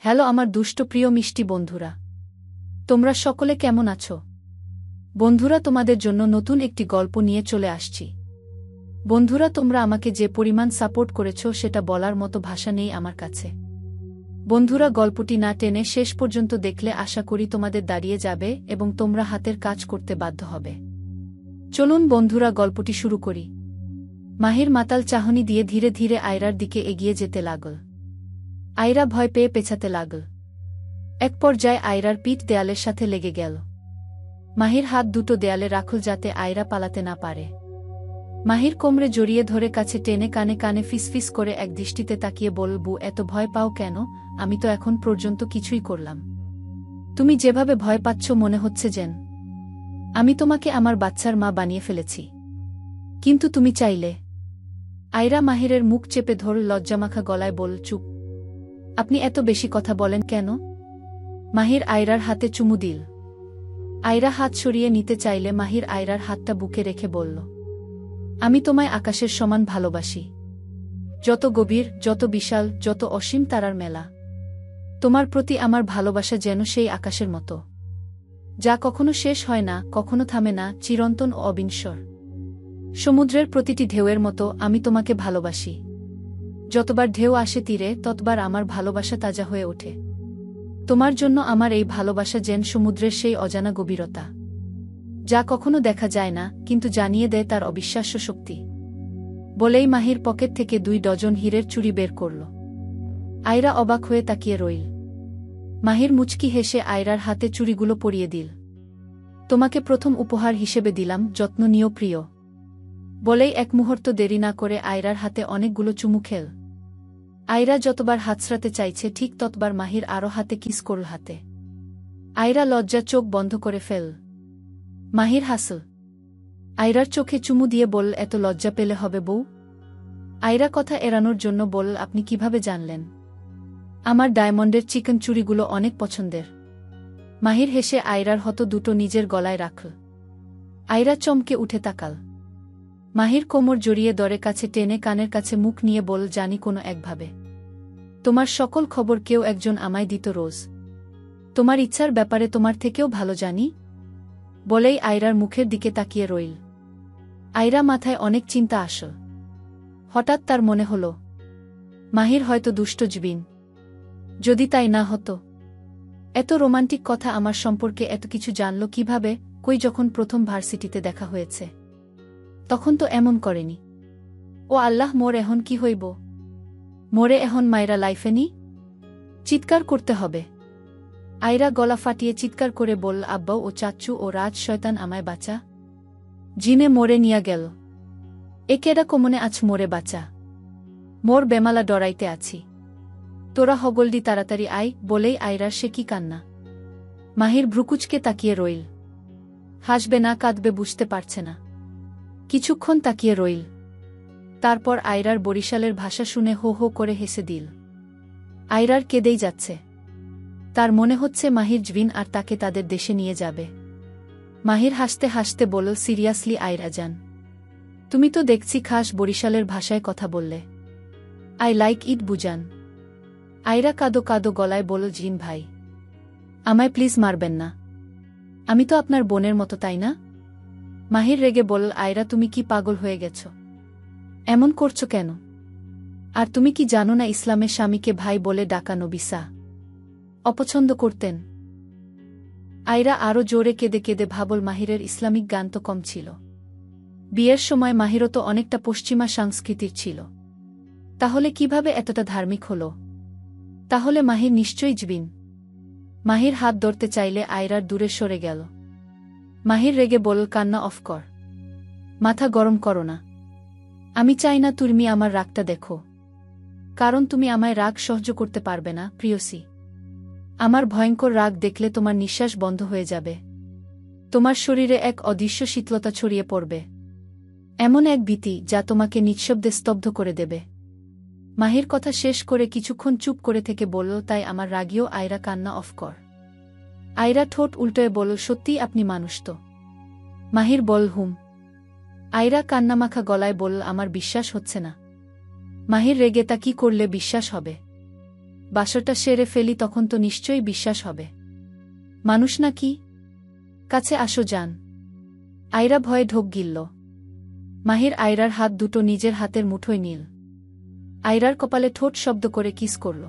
Hello আমার দুষ্ট প্রিয় মিষ্টি বন্ধুরা, তোমরা সকলে কেমন আছো? বন্ধুরা, তোমাদের জন্য নতুন একটি গল্প নিয়ে চলে আসছি। বন্ধুরা, তোমরা আমাকে যে পরিমাণ সাপোর্ট করেছো সেটা বলার মতো ভাষা নেই আমার কাছে। বন্ধুরা, গল্পটি না টেনে শেষ পর্যন্ত দেখলে আশা করি তোমাদের দাঁড়িয়ে যাবে এবং তোমরা হাতের কাজ করতে বাধ্য হবে। চলুন বন্ধুরা, গল্পটি শুরু করি। মাহির মাতাল চাহনি দিয়ে ধীরে ধীরে আয়রার দিকে এগিয়ে যেতে লাগল। আয়রা ভয় পেয়ে পেছাতে লাগল। এক পর্যায়ে আয়রার পিঠ দেয়ালের সাথে লেগে গেল। মাহির হাত দুটো দেয়ালে রাখল যাতে আয়রা পালাতে না পারে। মাহির কোমরে জড়িয়ে ধরে কাছে টেনে কানে কানে ফিসফিস করে এক দৃষ্টিতে তাকিয়ে বলবু, এত ভয় পাও কেন? আমি তো এখন পর্যন্ত কিছুই করলাম। তুমি যেভাবে ভয় পাচ্ছ মনে হচ্ছে যেন আমি তোমাকে আমার বাচ্চার মা বানিয়ে ফেলেছি। কিন্তু তুমি চাইলে। আয়রা মাহিরের মুখ চেপে ধরল, লজ্জামাখা গলায় বলল, চুপ। আপনি এত বেশি কথা বলেন কেন? মাহির আয়রার হাতে চুমু দিল। আয়রা হাত সরিয়ে নিতে চাইলে মাহির আয়রার হাতটা বুকে রেখে বলল, আমি তোমায় আকাশের সমান ভালোবাসি। যত গভীর, যত বিশাল, যত অসীম তারার মেলা। তোমার প্রতি আমার ভালোবাসা যেন সেই আকাশের মতো, যা কখনো শেষ হয় না, কখনো থামে না, চিরন্তন ও অবিনশ্বর। সমুদ্রের প্রতিটি ঢেউয়ের মতো আমি তোমাকে ভালোবাসি। যতবার ঢেউ আসে তীরে ততবার আমার ভালোবাসা তাজা হয়ে ওঠে। তোমার জন্য আমার এই ভালোবাসা যেন সমুদ্রের সেই অজানা গভীরতা, যা কখনো দেখা যায় না কিন্তু জানিয়ে দেয় তার অবিশ্বাস্য শক্তি। বলেই মাহির পকেট থেকে 2 ডজন হীরের চুড়ি বের করল। আয়রা অবাক হয়ে তাকিয়ে রইল। মাহির মুচকি হেসে আয়রার হাতে চুড়িগুলো পরিয়ে দিল। তোমাকে প্রথম উপহার হিসেবে দিলাম, যত্ন নিও প্রিয়। বলেই এক মুহূর্ত দেরি না করে আয়রার হাতে অনেকগুলো চুমু খেল। আয়রা যতবার হাতছাড়াতে চাইছে ঠিক ততবার মাহির আরও হাতে কিস করল হাতে। আয়রা লজ্জা চোখ বন্ধ করে ফেল। মাহির হাসল। আয়রার চোখে চুমু দিয়ে বলল, এত লজ্জা পেলে হবে বউ? আয়রা কথা এড়ানোর জন্য বলল, আপনি কিভাবে জানলেন? আমার ডায়মন্ডের চিকেন চুড়িগুলো অনেক পছন্দের। মাহির হেসে আয়রার হতো দুটো নিজের গলায় রাখল। আয়রা চমকে উঠে তাকাল। মাহির কোমর জড়িয়ে দরে কাছে টেনে কানের কাছে মুখ নিয়ে বল, জানি কোনো একভাবে তোমার সকল খবর কেউ একজন আমায় দিত রোজ। তোমার ইচ্ছার ব্যাপারে তোমার থেকেও ভালো জানি। বলেই আয়রার মুখের দিকে তাকিয়ে রইল। আয়রা মাথায় অনেক চিন্তা আসল। হঠাৎ তার মনে হল, মাহির হয়তো দুষ্ট জবিন। যদি তাই না হতো, এত রোমান্টিক কথা আমার সম্পর্কে এত কিছু জানল কিভাবে? কই, যখন প্রথম ভার্সিটিতে দেখা হয়েছে তখন তো এমন করেনি। ও আল্লাহ, মোর এখন কি হইব? মোরে এখন মায়েরা লাইফে নি? চিৎকার করতে হবে। আয়রা গলা ফাটিয়ে চিৎকার করে বলল, আব্বা ও চাচ্চু ও রাজ শয়তান আমায় বাঁচা। জিনে মোরে নিয়া গেল। একেরা কমনে আছ মোরে বাঁচা। মোর বেমালা ডরাইতে আছি। তোরা হগলডি তাড়াতাড়ি আয়। বলেই আয়রার সে কি কান্না। মাহির ভ্রুকুচকে তাকিয়ে রইল। হাসবে না কাঁদবে বুঝতে পারছে না। কিছুক্ষণ তাকিয়ে রইল। তারপর আয়রার বরিশালের ভাষা শুনে হো হো করে হেসে দিল। আয়রার কেঁদেই যাচ্ছে। তার মনে হচ্ছে মাহির জবিন আর তাকে তাদের দেশে নিয়ে যাবে। মাহির হাসতে হাসতে বলল, সিরিয়াসলি আয়রা জান, তুমি তো দেখছি খাস বরিশালের ভাষায় কথা বললে। আই লাইক ইট বুজান। আয়রা কাদো কাদো গলায় বলল, জিন ভাই, আমায় প্লিজ মারবেন না। আমি তো আপনার বোনের মতো, তাই না? মাহির রেগে বলল, আয়রা তুমি কি পাগল হয়ে গেছ? এমন করছো কেন? আর তুমি কি জানো না ইসলামের স্বামীকে ভাই বলে ডাকা নবী সা অপছন্দ করতেন? আয়রা আরও জোরে কেঁদে কেঁদে ভাবল, মাহিরের ইসলামিক জ্ঞান তো কম ছিল। বিয়ের সময় মাহিরও তো অনেকটা পশ্চিমা সংস্কৃতির ছিল। তাহলে কিভাবে এতটা ধার্মিক হল? তাহলে মাহির নিশ্চয়ই জবিন। মাহির হাত ধরতে চাইলে আয়রার দূরে সরে গেল। মাহির রেগে বলল, কান্না অফ কর। মাথা গরম করো না। আমি চাই না তুমি আমার রাগটা দেখো, কারণ তুমি আমায় রাগ সহ্য করতে পারবে না প্রিয়সী। আমার ভয়ঙ্কর রাগ দেখলে তোমার নিঃশ্বাস বন্ধ হয়ে যাবে। তোমার শরীরে এক অদৃশ্য শীতলতা ছড়িয়ে পড়বে, এমন এক ভীতি যা তোমাকে নিঃশব্দে স্তব্ধ করে দেবে। মাহির কথা শেষ করে কিছুক্ষণ চুপ করে থেকে বলল, তাই আমার রাগিও আয়রা কান্না অফ কর। আয়রা ঠোঁট উল্টোয় বলল, সত্যিই আপনি মানুষ তো? মাহির বল, হুম। আয়রা কান্নামাখা গলায় বলল, আমার বিশ্বাস হচ্ছে না। মাহির রেগে, তা কি করলে বিশ্বাস হবে? বাসরটা সেরে ফেলি তখন তো নিশ্চয়ই বিশ্বাস হবে। মানুষ না কি? কাছে আসো যান। আয়রা ভয়ে ঢোক গিলল। মাহির আয়রার হাত দুটো নিজের হাতের মুঠোয় নিল। আয়রার কপালে ঠোঁট শব্দ করে কিস করল।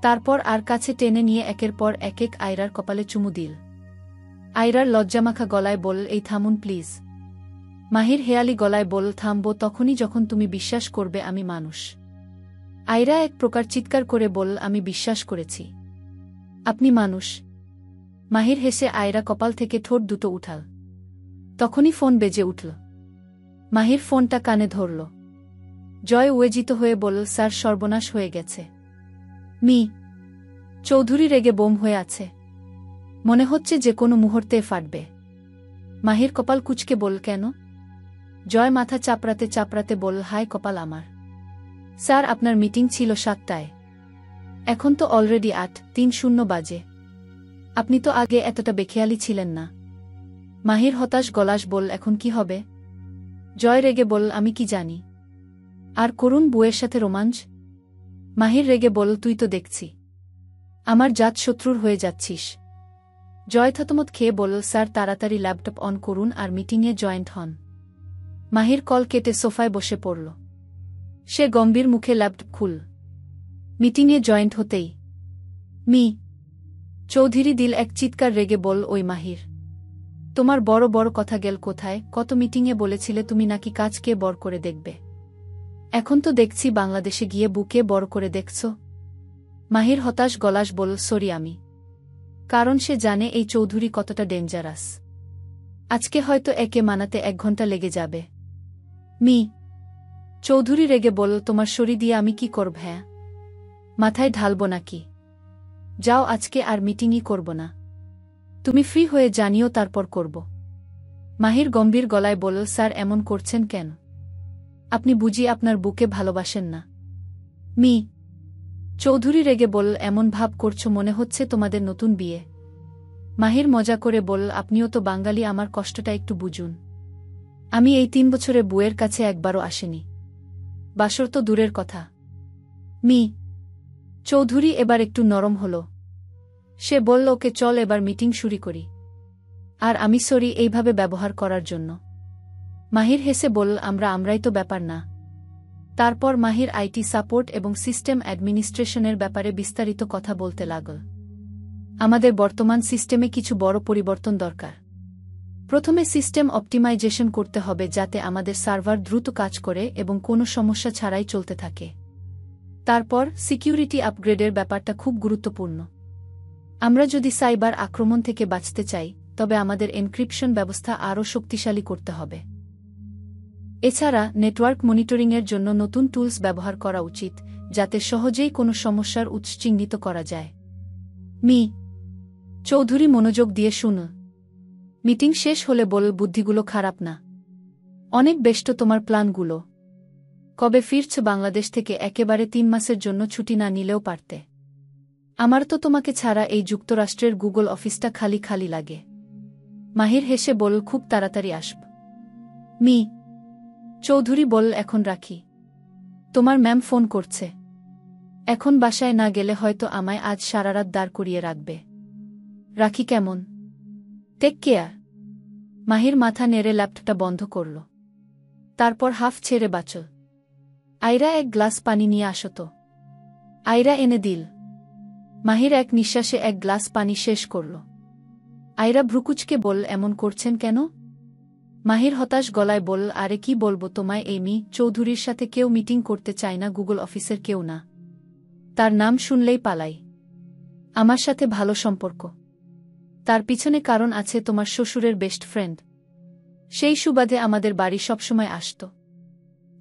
তারপর আর কাছে টেনে নিয়ে একের পর এক আয়রার কপালে চুমু দিল। আয়রার লজ্জামাখা গলায় বলল, এই থামুন প্লিজ। মাহির হেয়ালি গলায় বলল, থামব তখনই যখন তুমি বিশ্বাস করবে আমি মানুষ। আয়রা এক প্রকার চিৎকার করে বলল, আমি বিশ্বাস করেছি আপনি মানুষ। মাহির হেসে আয়রা কপাল থেকে ঠোঁট দুটো উঠাল। তখনই ফোন বেজে উঠল। মাহির ফোনটা কানে ধরল। জয় উত্তেজিত হয়ে বলল, স্যার সর্বনাশ হয়ে গেছে। মি চৌধুরী রেগে বোম হয়ে আছে। মনে হচ্ছে যে কোনো মুহূর্তে ফাটবে। মাহির কপাল কুঁচকে বলল, কেন? জয় মাথা চাপড়াতে চাপড়াতে বলল, হায় কপাল আমার। স্যার আপনার মিটিং ছিল 7টায়। এখন তো অলরেডি 8:30 বাজে। আপনি তো আগে এতটা বেখেয়ালি ছিলেন না। মাহির হতাশ গলায় বলল, এখন কি হবে? জয় রেগে বলল, আমি কি জানি। আর করুণ বউয়ের সাথে রোমাঞ্চ? মাহির রেগে বলল, তুই তো দেখছি আমার জাত শত্রুর হয়ে যাচ্ছিস। জয় থতমত খেয়ে বলল, স্যার তাড়াতাড়ি ল্যাপটপ অন করুন আর মিটিংয়ে জয়েন্ট হন। মাহির কল কেটে সোফায় বসে পড়ল। সে গম্ভীর মুখে ল্যাপটপ খুল। মিটিংয়ে জয়েন্ট হতেই মি চৌধুরী দিল এক চিৎকার রেগে বল, ওই মাহির, তোমার বড় বড় কথা গেল কোথায়? কত মিটিংয়ে বলেছিলে তুমি নাকি কাজকে বড় করে দেখবে। এখন তো দেখছি বাংলাদেশে গিয়ে বুকে বড় করে দেখছ। মাহির হতাশ গলায় বলল, সরি আমি। কারণ সে জানে এই চৌধুরী কতটা ডেঞ্জারাস। আজকে হয়তো একে মানাতে 1 ঘন্টা লেগে যাবে। মি চৌধুরী রেগে বলল, তোমার শরী দিয়ে আমি কি করব? হ্যাঁ, মাথায় ঢালব নাকি? যাও, আজকে আর মিটিংই করব না। তুমি ফ্রি হয়ে জানিও তারপর করব। মাহির গম্ভীর গলায় বলল, স্যার এমন করছেন কেন? আপনি বুঝি আপনার বুকে ভালোবাসেন না? মি চৌধুরী রেগে বলল, এমন ভাব করছো মনে হচ্ছে তোমাদের নতুন বিয়ে। মাহির মজা করে বলল, আপনিও তো বাঙালি, আমার কষ্টটা একটু বুঝুন। আমি এই 3 বছরে বউয়ের কাছে একবারও আসেনি। বাসর তো দূরের কথা। মি চৌধুরী এবার একটু নরম হল। সে বলল, ওকে চল এবার মিটিং শুরু করি। আর আমি সরি এইভাবে ব্যবহার করার জন্য। মাহির হেসে বলল, আমরাই তো ব্যাপার না। তারপর মাহির আইটি সাপোর্ট এবং সিস্টেম অ্যাডমিনিস্ট্রেশনের ব্যাপারে বিস্তারিত কথা বলতে লাগল। আমাদের বর্তমান সিস্টেমে কিছু বড় পরিবর্তন দরকার। প্রথমে সিস্টেম অপটিমাইজেশন করতে হবে যাতে আমাদের সার্ভার দ্রুত কাজ করে এবং কোনো সমস্যা ছাড়াই চলতে থাকে। তারপর সিকিউরিটি আপগ্রেডের ব্যাপারটা খুব গুরুত্বপূর্ণ। আমরা যদি সাইবার আক্রমণ থেকে বাঁচতে চাই তবে আমাদের এনক্রিপশন ব্যবস্থা আরও শক্তিশালী করতে হবে। এছাড়া নেটওয়ার্ক মনিটরিংয়ের জন্য নতুন টুলস ব্যবহার করা উচিত যাতে সহজেই কোনো সমস্যার উৎস চিহ্নিত করা যায়। মি চৌধুরী মনোযোগ দিয়ে শুন। মিটিং শেষ হলে বল, বুদ্ধিগুলো খারাপ না, অনেক বেষ্ট তোমার প্ল্যানগুলো। কবে ফিরছ বাংলাদেশ থেকে? একেবারে 3 মাসের জন্য ছুটি না নিলেও পারতে। আমার তো তোমাকে ছাড়া এই যুক্তরাষ্ট্রের গুগল অফিসটা খালি খালি লাগে। মাহির হেসে বল, খুব তাড়াতাড়ি আসব। মি চৌধুরী বল, এখন রাখি, তোমার ম্যাম ফোন করছে। এখন বাসায় না গেলে হয়তো আমায় আজ সারারাত দাঁড় করিয়ে রাখবে। রাখি কেমন? Take care. মাহির মাথা নেড়ে ল্যাপটপটা বন্ধ করল। তারপর হাফ ছেড়ে বাঁচল। আয়রা, 1 গ্লাস পানি নিয়ে আসো তো। আয়রা এনে দিল। মাহির এক নিঃশ্বাসে 1 গ্লাস পানি শেষ করল। আয়রা ভ্রুকুচকে বল, এমন করছেন কেন? মাহির হতাশ গলায় বল, আরে কি বলবো তোমায়, এই মি চৌধুরীর সাথে কেউ মিটিং করতে চায় না, গুগল অফিসের কেউ না। তার নাম শুনলেই পালাই। আমার সাথে ভালো সম্পর্ক। তার পিছনে কারণ আছে, তোমার শ্বশুরের বেস্ট ফ্রেন্ড। সেই সুবাদে আমাদের বাড়ি সবসময় আসত।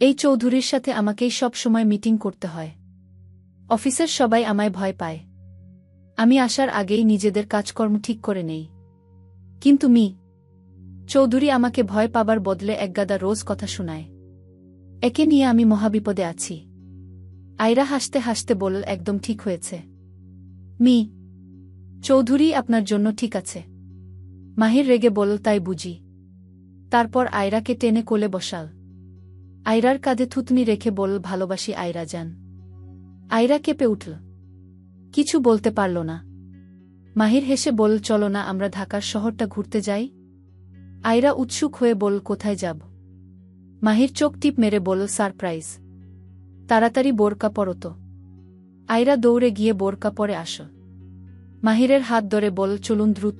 এই চৌধুরীর সাথে আমাকেই সব সময় মিটিং করতে হয়। অফিসের সবাই আমায় ভয় পায়। আমি আসার আগেই নিজেদের কাজকর্ম ঠিক করে নেই। কিন্তু মি চৌধুরী আমাকে ভয় পাবার বদলে একগাদা রোজ কথা শোনায়। একে নিয়ে আমি মহাবিপদে আছি। আয়রা হাসতে হাসতে বলল, একদম ঠিক হয়েছে। মি চৌধুরী আপনার জন্য ঠিক আছে। মাহির রেগে বলল, তাই বুঝি। তারপর আয়রাকে টেনে কোলে বসাল। আয়রার কাঁধে থুতনি রেখে বলল, ভালোবাসি আয়রা জান। আয়রা কেঁপে উঠল। কিছু বলতে পারল না। মাহির হেসে বলল, চলো না আমরা ঢাকার শহরটা ঘুরতে যাই। আয়রা উৎসুক হয়ে বলল, কোথায় যাব? মাহির চোখ টিপ মেরে বলল, সারপ্রাইজ। তাড়াতাড়ি বোরকা পরো তো। আয়রা দৌড়ে গিয়ে বোরকা পরে আসল। মাহিরের হাত ধরে বলল, চলুন দ্রুত।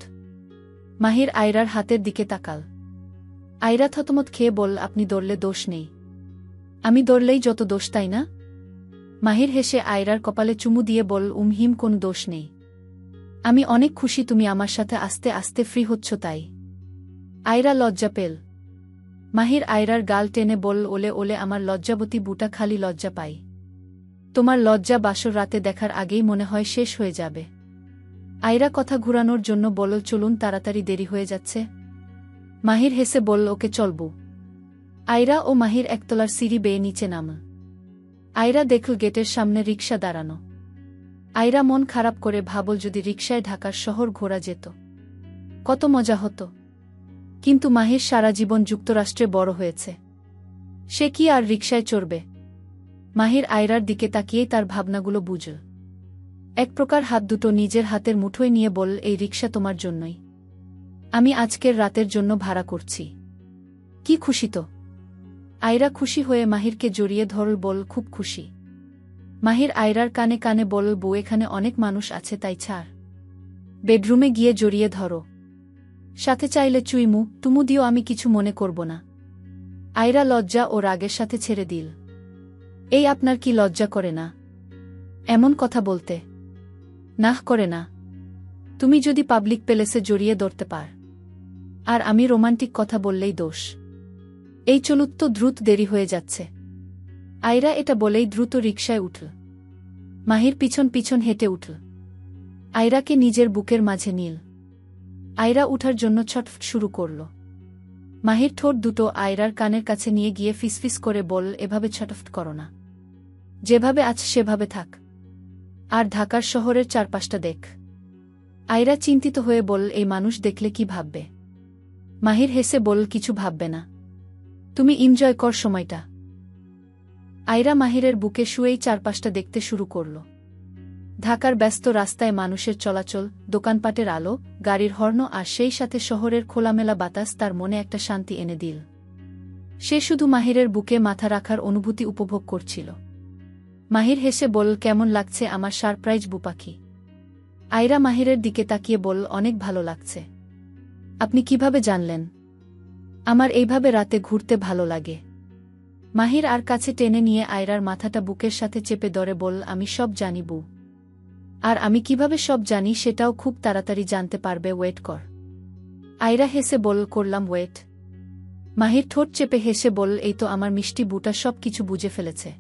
মাহির আয়রার হাতের দিকে তাকাল। আয়রা থতমত খেয়ে বলল, আপনি দৌড়লে দোষ নেই। আমি দৌড়লেই যত দোষ, তাই না? মাহির হেসে আয়রার কপালে চুমু দিয়ে বলল, হিম কোনো দোষ নেই। আমি অনেক খুশি তুমি আমার সাথে আস্তে আস্তে ফ্রি হচ্ছ তাই। আয়রা লজ্জা পেল। মাহির আয়রার গাল টেনে বলল, ওলে ওলে আমার লজ্জাবতী বুটা, খালি লজ্জা পাই। তোমার লজ্জা বাসর রাতে দেখার আগেই মনে হয় শেষ হয়ে যাবে। আয়রা কথা ঘুরানোর জন্য বলল, চলুন তাড়াতাড়ি, দেরি হয়ে যাচ্ছে। মাহির হেসে বলল, ওকে চলবো। আয়রা ও মাহির একতলার সিঁড়ি বেয়ে নিচে নামল। আয়রা দেখল গেটের সামনে রিকশা দাঁড়ানো। আয়রা মন খারাপ করে ভাবল, যদি রিকশায় ঢাকার শহর ঘোরা যেত কত মজা হতো। কিন্তু মাহির সারা জীবন যুক্তরাষ্ট্রে বড় হয়েছে, সে কি আর রিকশায় চড়বে? মাহির আয়রার দিকে তাকিয়েই তার ভাবনাগুলো বুঝল। এক প্রকার হাত দুটো নিজের হাতের মুঠোয় নিয়ে বলল, এই রিকশা তোমার জন্যই। আমি আজকের রাতের জন্য ভাড়া করছি। কি খুশি তো? আয়রা খুশি হয়ে মাহিরকে জড়িয়ে ধরল, বল, খুব খুশি। মাহির আয়রার কানে কানে বলল, বউ, এখানে অনেক মানুষ আছে, তাই ছাড়। বেডরুমে গিয়ে জড়িয়ে ধরো। সাথে চাইলে চুইমু তুমু দিও, আমি কিছু মনে করব না। আয়রা লজ্জা ও রাগের সাথে ছেড়ে দিল। এই আপনার কি লজ্জা করে না এমন কথা বলতে? নাহ, করে না। তুমি যদি পাবলিক প্লেসে জড়িয়ে ধরতে পার, আর আমি রোমান্টিক কথা বললেই দোষ। এই চলুত তো, দ্রুত, দেরি হয়ে যাচ্ছে। আয়রা এটা বলেই দ্রুত রিকশায় উঠল। মাহির পিছন পিছন হেঁটে উঠল। আয়রাকে নিজের বুকের মাঝে নিল। আয়রা উঠার জন্য ছটফট শুরু করল। মাহির ঠোঁট দুটো আয়রার কানের কাছে নিয়ে গিয়ে ফিসফিস করে বলল, এভাবে ছটফট করো না, যেভাবে আছে সেভাবে থাক, আর ঢাকার শহরের চারপাশটা দেখ। আয়রা চিন্তিত হয়ে বলল, এই মানুষ দেখলে কি ভাববে? মাহির হেসে বলল, কিছু ভাববে না, তুমি এনজয় কর সময়টা। আয়রা মাহিরের বুকে শুয়েই চারপাশটা দেখতে শুরু করল। ঢাকার ব্যস্ত রাস্তায় মানুষের চলাচল, দোকানপাটের আলো, গাড়ির হর্ন, আর সেই সাথে শহরের খোলামেলা বাতাস তার মনে একটা শান্তি এনে দিল। সে শুধু মাহিরের বুকে মাথা রাখার অনুভূতি উপভোগ করছিল। মাহির হেসে বলল, কেমন লাগছে আমার সারপ্রাইজ বুপাখি? আয়রা মাহিরের দিকে তাকিয়ে বলল, অনেক ভালো লাগছে। আপনি কিভাবে জানলেন? আমার এইভাবে রাতে ঘুরতে ভালো লাগে। মাহির আর কাছে টেনে নিয়ে আয়রার মাথাটা বুকের সাথে চেপে ধরে বলল, আমি সব জানি বউ। আর আমি কিভাবে সব জানি সেটাও খুব তাড়াতাড়ি জানতে পারবে, ওয়েট কর। আয়রা হেসে বলল, করলাম ওয়েট। মাহির ঠোঁট চেপে হেসে বলল, এই তো আমার মিষ্টি বুটা সব কিছু বুঝে ফেলেছে।